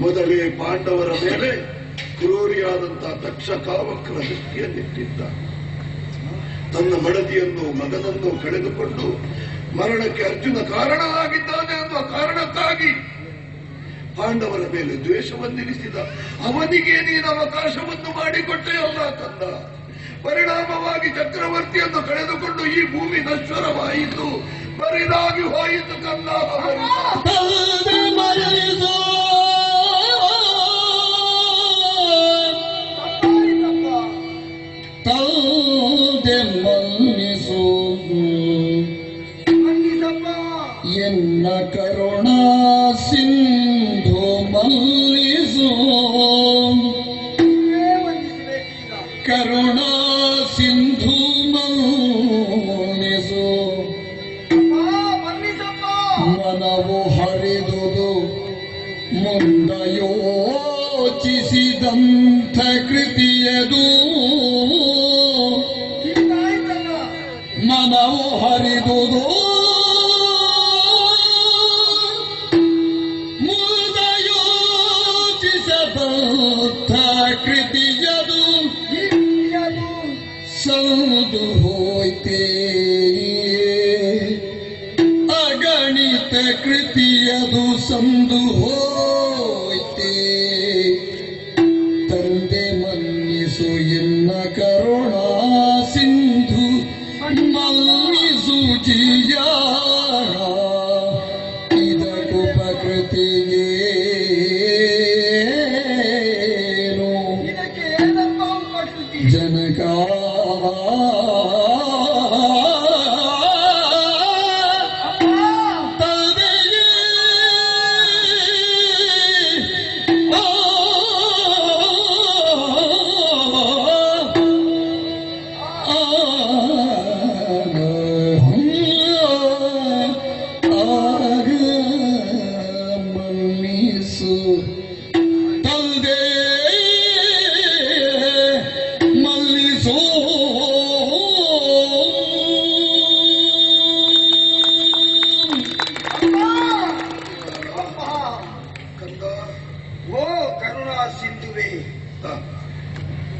ಮೊದಲೇ ಪಾಂಡವರ ಮೇಲೆ ಕ್ರೂರಿಯಾದಂತಹ ದಕ್ಷ ಕಾವಕ್ರ ದೃಷ್ಟಿಯನ್ನಿಟ್ಟಿದ್ದ. ತನ್ನ ಮಡದಿಯನ್ನು ಮಗನನ್ನು ಕಳೆದುಕೊಂಡು ಮರಣಕ್ಕೆ ಅರ್ಜುನ ಕಾರಣವಾಗಿದ್ದಾನೆ ಅನ್ನುವ ಕಾರಣಕ್ಕಾಗಿ ಪಾಂಡವರ ಮೇಲೆ ದ್ವೇಷವನ್ನಿರಿಸಿದ. ಅವನಿಗೆ ನೀನು ಅವಕಾಶವನ್ನು ಮಾಡಿಕೊಟ್ಟೆಯಲ್ಲ ಕಂದ. ಪರಿಣಾಮವಾಗಿ ಚಕ್ರವರ್ತಿಯನ್ನು ಕಳೆದುಕೊಂಡು ಈ ಭೂಮಿ ನಶ್ವರವಾಯಿತು, ಬರಿದಾಗಿ ಹೋಯಿತು ಕಂದ. ಎನ್ನ ಕರುಣಾ ಸಿಂಧು ಮಲ್ಲಿಸು, ಕರುಣಾ ಸಿಂಧು ಮಲ್ಲಿಸು. ಮನವು ಹರಿದುದು ಮುಂದ ಯೋಚಿಸಿದಂಥ ಕೃತಿಯದು. ಮನವು ಹರಿದುದು ಕೃತಿಯದು. ಸಂದು ಹೋಯ್ತೆ ಅಗಣಿತ ಕೃತಿಯದು ಸಂದು ಹೋಯ್ತೆ. ತಂದೆ ಮನ್ನಿಸು ಎನ್ನ ಕರುಣಾ ಸಿಂಧು ಮನ್ನಿಸು ಜಿಯ. ಇದಕ್ಕುಪಕೃತಿಗೆ ಜನಕ ಮನ್ನಿಸು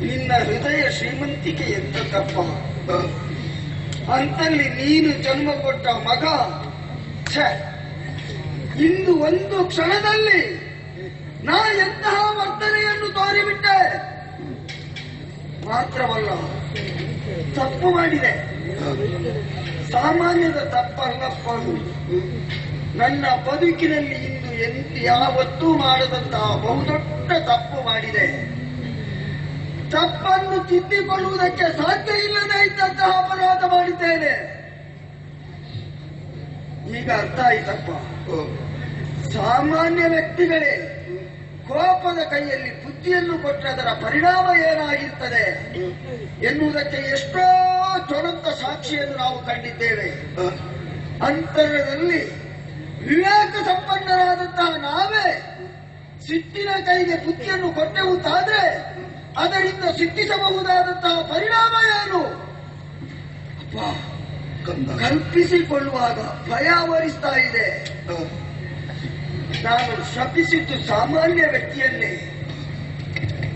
ನಿನ್ನ ಹೃದಯ ಶ್ರೀಮಂತಿಕೆ ಎಂತಕ್ಕಪ್ಪ. ಅಂತಲ್ಲಿ ನೀನು ಜನ್ಮ ಕೊಟ್ಟ ಮಗ ಇಂದು ಒಂದು ಕ್ಷಣದಲ್ಲಿ ನಾ ಎಂತಹ ವರ್ತನೆಯನ್ನು ತೋರಿಬಿಟ್ಟೆ. ಮಾತ್ರವಲ್ಲ, ತಪ್ಪು ಮಾಡಿದೆ. ಸಾಮಾನ್ಯದ ತಪ್ಪಲ್ಲಪ್ಪ. ನನ್ನ ಬದುಕಿನಲ್ಲಿ ಇಂದು ಯಾವತ್ತೂ ಮಾಡದಂತಹ ಬಹುದೊಡ್ಡ ತಪ್ಪು ಮಾಡಿದೆ. ತಪ್ಪನ್ನು ತಿದ್ದಿಕೊಳ್ಳುವುದಕ್ಕೆ ಸಾಧ್ಯ ಇಲ್ಲದೆ ಇದ್ದಂತಹ ಅಪರಾಧ ಮಾಡಿದ್ದೇನೆ. ಈಗ ಅರ್ಥ ಆಯ್ತಪ್ಪ. ಸಾಮಾನ್ಯ ವ್ಯಕ್ತಿಗಳೇ ಕೋಪದ ಕೈಯಲ್ಲಿ ಬುದ್ಧಿಯನ್ನು ಕೊಟ್ಟರೆ ಅದರ ಪರಿಣಾಮ ಏನಾಗಿರ್ತದೆ ಎನ್ನುವುದಕ್ಕೆ ಎಷ್ಟೋ ಜ್ವಲಂತ ಸಾಕ್ಷಿಯನ್ನು ನಾವು ಕಂಡಿದ್ದೇವೆ. ಅಂತರದಲ್ಲಿ ವಿವೇಕ ಸಂಪನ್ನರಾದಂತಹ ನಾವೇ ಸಿಟ್ಟಿನ ಕೈಗೆ ಬುದ್ಧಿಯನ್ನು ಕೊಟ್ಟೆವುದಾದ್ರೆ ಅದರಿಂದ ಸಿದ್ಧಿಸಬಹುದಾದಂತಹ ಪರಿಣಾಮ ಏನು? ಕಲ್ಪಿಸಿಕೊಳ್ಳುವಾಗ ಭಯ ಆವರಿಸ್ತಾ ಇದೆ. ನಾನು ಶಪಿಸಿದ್ದು ಸಾಮಾನ್ಯ ವ್ಯಕ್ತಿಯನ್ನೇ,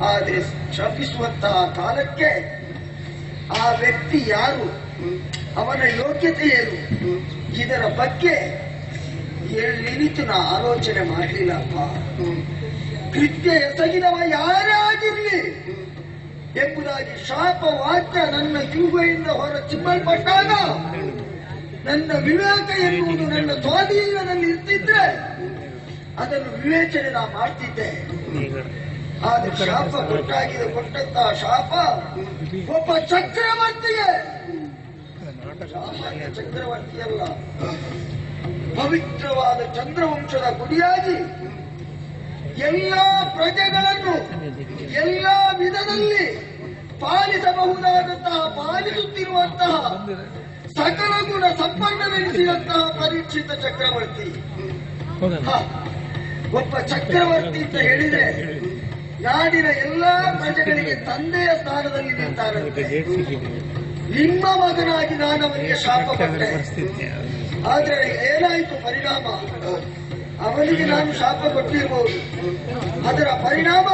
ಆದರೆ ಶಪಿಸುವಂತಹ ಕಾಲಕ್ಕೆ ಆ ವ್ಯಕ್ತಿ ಯಾರು, ಅವನ ಯೋಗ್ಯತೆ ಏನು, ಇದರ ಬಗ್ಗೆ ನಿಂತು ನಾ ಆಲೋಚನೆ ಮಾಡಲಿಲ್ಲಪ್ಪ. ಕೃತ್ಯ ಎಸಗಿದವ ಯಾರೇ ಆಗಿರ್ಲಿ ಎಂಬುದಾಗಿ ಶಾಪ ವಾಕ್ಯ ನನ್ನ ಕಿವಿಯಿಂದ ಹೊರ ಚಿಮ್ಮಲ್ಪಟ್ಟಾಗ ನನ್ನ ವಿವೇಕ ಎನ್ನುವುದು ನನ್ನ ಸ್ವಾಧೀನದಲ್ಲಿ ಇರ್ತಿದ್ರೆ ಅದನ್ನು ವಿವೇಚನೆ ನಾ ಮಾಡ್ತಿದ್ದೆ. ಆದ್ರೆ ಶಾಪ ಕೊಟ್ಟಂತಹ ಶಾಪ ಒಬ್ಬ ಚಕ್ರವರ್ತಿಗೆ, ಸಾಮಾನ್ಯ ಚಕ್ರವರ್ತಿಯಲ್ಲ, ಪವಿತ್ರವಾದ ಚಂದ್ರವಂಶದ ಗುಡಿಯಾಗಿ ಎಲ್ಲಾ ಪ್ರಜೆಗಳನ್ನು ಎಲ್ಲಾ ವಿಧದಲ್ಲಿ ಪಾಲಿಸಬಹುದಾದಂತಹ ಪಾಲಿಸುತ್ತಿರುವಂತಹ ಸಕಲ ಗುಣ ಸಂಪನ್ನವೆನಿಸಿದಂತಹ ಪರೀಕ್ಷಿತ ಚಕ್ರವರ್ತಿ. ಒಬ್ಬ ಚಕ್ರವರ್ತಿ ಅಂತ ಹೇಳಿದ್ರೆ ನಾಡಿನ ಎಲ್ಲಾ ಪ್ರಜೆಗಳಿಗೆ ತಂದೆಯ ಸ್ಥಾನದಲ್ಲಿ ನಿಂತಾರಂತೆ. ನಿಮ್ಮ ಮಗನಾಗಿ ನಾನು ಅವನಿಗೆ ಶಾಪ ಕೊಟ್ಟೆ. ಆದ್ರೆ ಏನಾಯ್ತು ಪರಿಣಾಮ? ಅವನಿಗೆ ನಾನು ಶಾಪ ಕೊಟ್ಟಿರಬಹುದು. ಅದರ ಪರಿಣಾಮ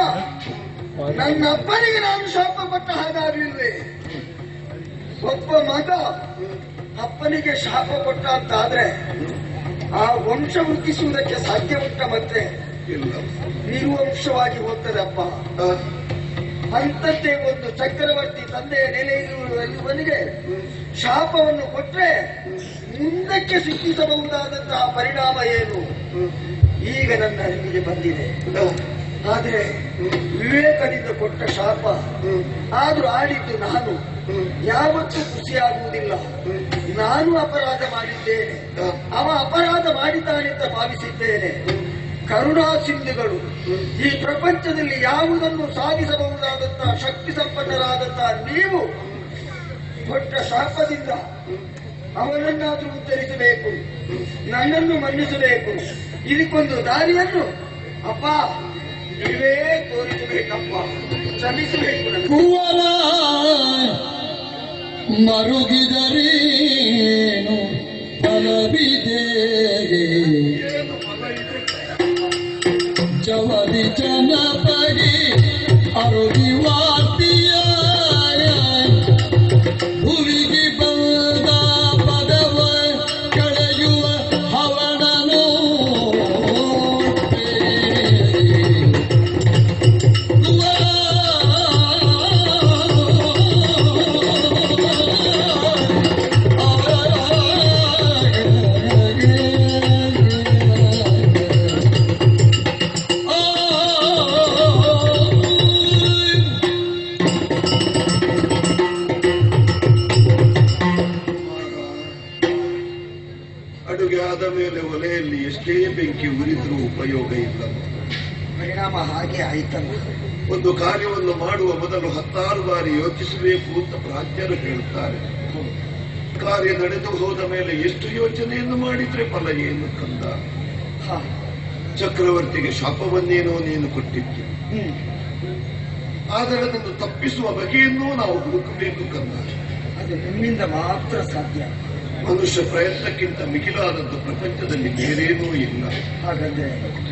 ನನ್ನ ಅಪ್ಪನಿಗೆ ನಾನು ಶಾಪ ಕೊಟ್ಟ ಹಾಗಾಗಲಿಲ್ವೇ? ಒಬ್ಬ ಮಗ ಅಪ್ಪನಿಗೆ ಶಾಪ ಕೊಟ್ಟ ಅಂತಾದ್ರೆ ಆ ವಂಶ ವೃದ್ಧಿಸುವುದಕ್ಕೆ ಸಾಧ್ಯ ಉಂಟ? ಮತ್ತೆ ಇಲ್ಲ. ನಿರ್ವಂಶವಾಗಿ ಹೋಗ್ತದೆ ಅಪ್ಪ. ಅಂತದ್ದೇ ಒಂದು ಚಕ್ರವರ್ತಿ ತಂದೆಯ ನೆಲೆಯಿರುವವನಿಗೆ ಶಾಪವನ್ನು ಕೊಟ್ರೆ ಮುಂದಕ್ಕೆ ಸಿದ್ಧಿಸಬಹುದಾದಂತಹ ಪರಿಣಾಮ ಏನು? ಈಗ ನನ್ನ ಅರಿವಿಗೆ ಬಂದಿದೆ. ಆದ್ರೆ ವಿವೇಕದಿಂದ ಕೊಟ್ಟ ಶಾಪ ಆದ್ರೂ ಆಡಿದ್ದು ನಾನು ಯಾವತ್ತೂ ಖುಷಿಯಾಗುವುದಿಲ್ಲ. ನಾನು ಅಪರಾಧ ಮಾಡಿದ್ದೇನೆ, ಅವ ಅಪರಾಧ ಮಾಡಿದ್ದಾನೆಂತ ಭಾವಿಸಿದ್ದೇನೆ. ಕರುಣಾ ಸಿಂಧುಗಳು ಈ ಪ್ರಪಂಚದಲ್ಲಿ ಯಾವುದನ್ನು ಸಾಧಿಸಬಹುದಾದಂತಹ ಶಕ್ತಿ ಸಂಪನ್ನರಾದಂತಹ ನೀವು ಕೊಟ್ಟ ಶಾಪದಿಂದ ಅವನನ್ನಾದ್ರೂ ಉತ್ತರಿಸಬೇಕು, ನನ್ನನ್ನು ಮನ್ನಿಸಬೇಕು. ಇದಕ್ಕೊಂದು ದಾರಿಯನ್ನು ಅಪ್ಪ ನೀವೇ ತೋರಿಸಬೇಕಪ್ಪ, ಶ್ರಮಿಸಬೇಕು. ಕುವರ ಮರುಗಿದರೇನು ಫಲವಿದೆ, ಚವದಿ ಜನಪದಿ ಅರುಗಿ ವಾರ್ತಿಯ ಭುವಿಗೆ ಬಂದ ಪದವ ಕಳೆಯುವ ಹವಣನೋ ಅಡುಗೆ ಆದ ಮೇಲೆ ಒಲೆಯಲ್ಲಿ ಎಷ್ಟೇ ಬೆಂಕಿ ಉರಿದ್ರೂ ಉಪಯೋಗ ಇಲ್ಲ. ಪರಿಣಾಮ ಹಾಗೆ ಆಯ್ತಲ್ಲ. ಒಂದು ಕಾರ್ಯವನ್ನು ಮಾಡುವ ಮೊದಲು 10 ಬಾರಿ ಯೋಚಿಸಬೇಕು ಅಂತ ಪ್ರಾಜ್ಞರು ಹೇಳ್ತಾರೆ. ಕಾರ್ಯ ನಡೆದು ಹೋದ ಮೇಲೆ ಎಷ್ಟು ಯೋಚನೆಯನ್ನು ಮಾಡಿದ್ರೆ ಫಲ ಏನು ಕಂದ? ಚಕ್ರವರ್ತಿಗೆ ಶಾಪವನ್ನೇನೋ ನೀನು ಕೊಟ್ಟಿತ್ತು, ಆದರೆ ಅದನ್ನು ತಪ್ಪಿಸುವ ಬಗೆಯನ್ನೂ ನಾವು ಹುಡುಕಬೇಕು ಕಂದ. ಅದು ನಿಮ್ಮಿಂದ ಮಾತ್ರ ಸಾಧ್ಯ. ಮನುಷ್ಯ ಪ್ರಯತ್ನಕ್ಕಿಂತ ಮಿಗಿಲಾದದ್ದು ಪ್ರಪಂಚದಲ್ಲಿ ಬೇರೇನೂ ಇಲ್ಲ. ಹಾಗಾದ್ರೆ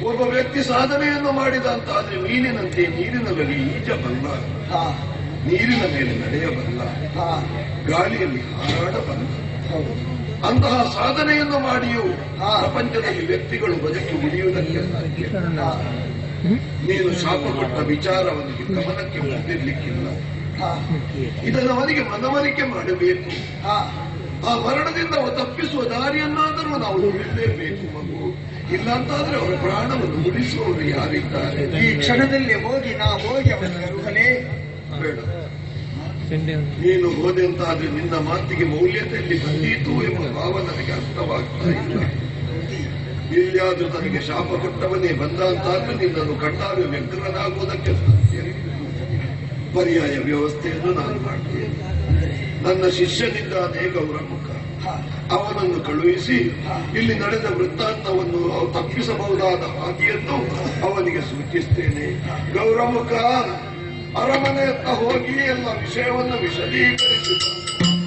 ಒಬ್ಬ ವ್ಯಕ್ತಿ ಸಾಧನೆಯನ್ನು ಮಾಡಿದ ಅಂತ ಆದ್ರೆ ಮೀನಿನಂತೆ ನೀರಿನಲ್ಲಿ ಈಜಬಲ್ಲ, ನೀರಿನ ಮೇಲೆ ನಡೆಯಬಲ್ಲ, ಗಾಳಿಯಲ್ಲಿ ಹಾರಾಡಬಲ್ಲ. ಅಂತಹ ಸಾಧನೆಯನ್ನು ಮಾಡಿಯೂ ಪ್ರಪಂಚದಲ್ಲಿ ವ್ಯಕ್ತಿಗಳು ಬದುಕಿ ಉಳಿಯುವುದಕ್ಕೆ ಸಾಧ್ಯ. ನೀನು ಶಾಪ ಕೊಟ್ಟ ವಿಚಾರ ಅವನಿಗೆ ಗಮನಕ್ಕೆ ಬಂದಿರ್ಲಿಕ್ಕಿಲ್ಲ. ಇದನ್ನು ಅವನಿಗೆ ಮನವರಿಕೆ ಮಾಡಬೇಕು. ಆ ಮರಣದಿಂದ ತಪ್ಪಿಸುವ ದಾರಿಯನ್ನಾದರೂ ನಾವು ಉಳಿಸಲೇಬೇಕು ಮಗು. ಇಲ್ಲಾಂತಾದ್ರೆ ಅವರ ಪ್ರಾಣವನ್ನು ಉಳಿಸುವವರು ಯಾರಿದ್ದಾರೆ? ಈ ಕ್ಷಣದಲ್ಲಿ ಹೋಗಿ ಅವನಿಗೆ ಅರುಹಲೇ ಬೇಡ. ನೀನು ಹೋದೆ ಅಂತ ಆದ್ರೆ ನಿನ್ನ ಮಾತಿಗೆ ಮೌಲ್ಯತೆಯಲ್ಲಿ ಬಂದೀತು ಎಂಬ ಭಾವ ನನಗೆ ಅರ್ಥವಾಗ್ತಾ ಇಲ್ಲ. ಇಲ್ಲಿಯಾದ್ರೂ ನನಗೆ ಶಾಪ ಕೊಟ್ಟವನೇ ಬಂದ ಅಂತಾದ್ರೆ ನಿನ್ನನ್ನು ಕಂಡಾಗ ವ್ಯಗ್ರನಾಗುವುದಕ್ಕೆ ಸಾಧ್ಯ. ಪರ್ಯಾಯ ವ್ಯವಸ್ಥೆಯನ್ನು ನಾನು ಮಾಡ್ತೇನೆ. ನನ್ನ ಶಿಷ್ಯನಿದ್ದಾನೆ ಗೌರಮುಖ, ಅವನನ್ನು ಕಳುಹಿಸಿ ಇಲ್ಲಿ ನಡೆದ ವೃತ್ತಾಂತವನ್ನು ತಪ್ಪಿಸಬಹುದಾದ ಹಾದಿಯನ್ನು ಅವನಿಗೆ ಸೂಚಿಸ್ತೇನೆ. ಗೌರಮುಖ ಅರಮನೆಯತ್ತ ಹೋಗಿ ಎಲ್ಲ ವಿಷಯವನ್ನು ವಿಶದೀಕರಿಸುತ್ತಾನೆ.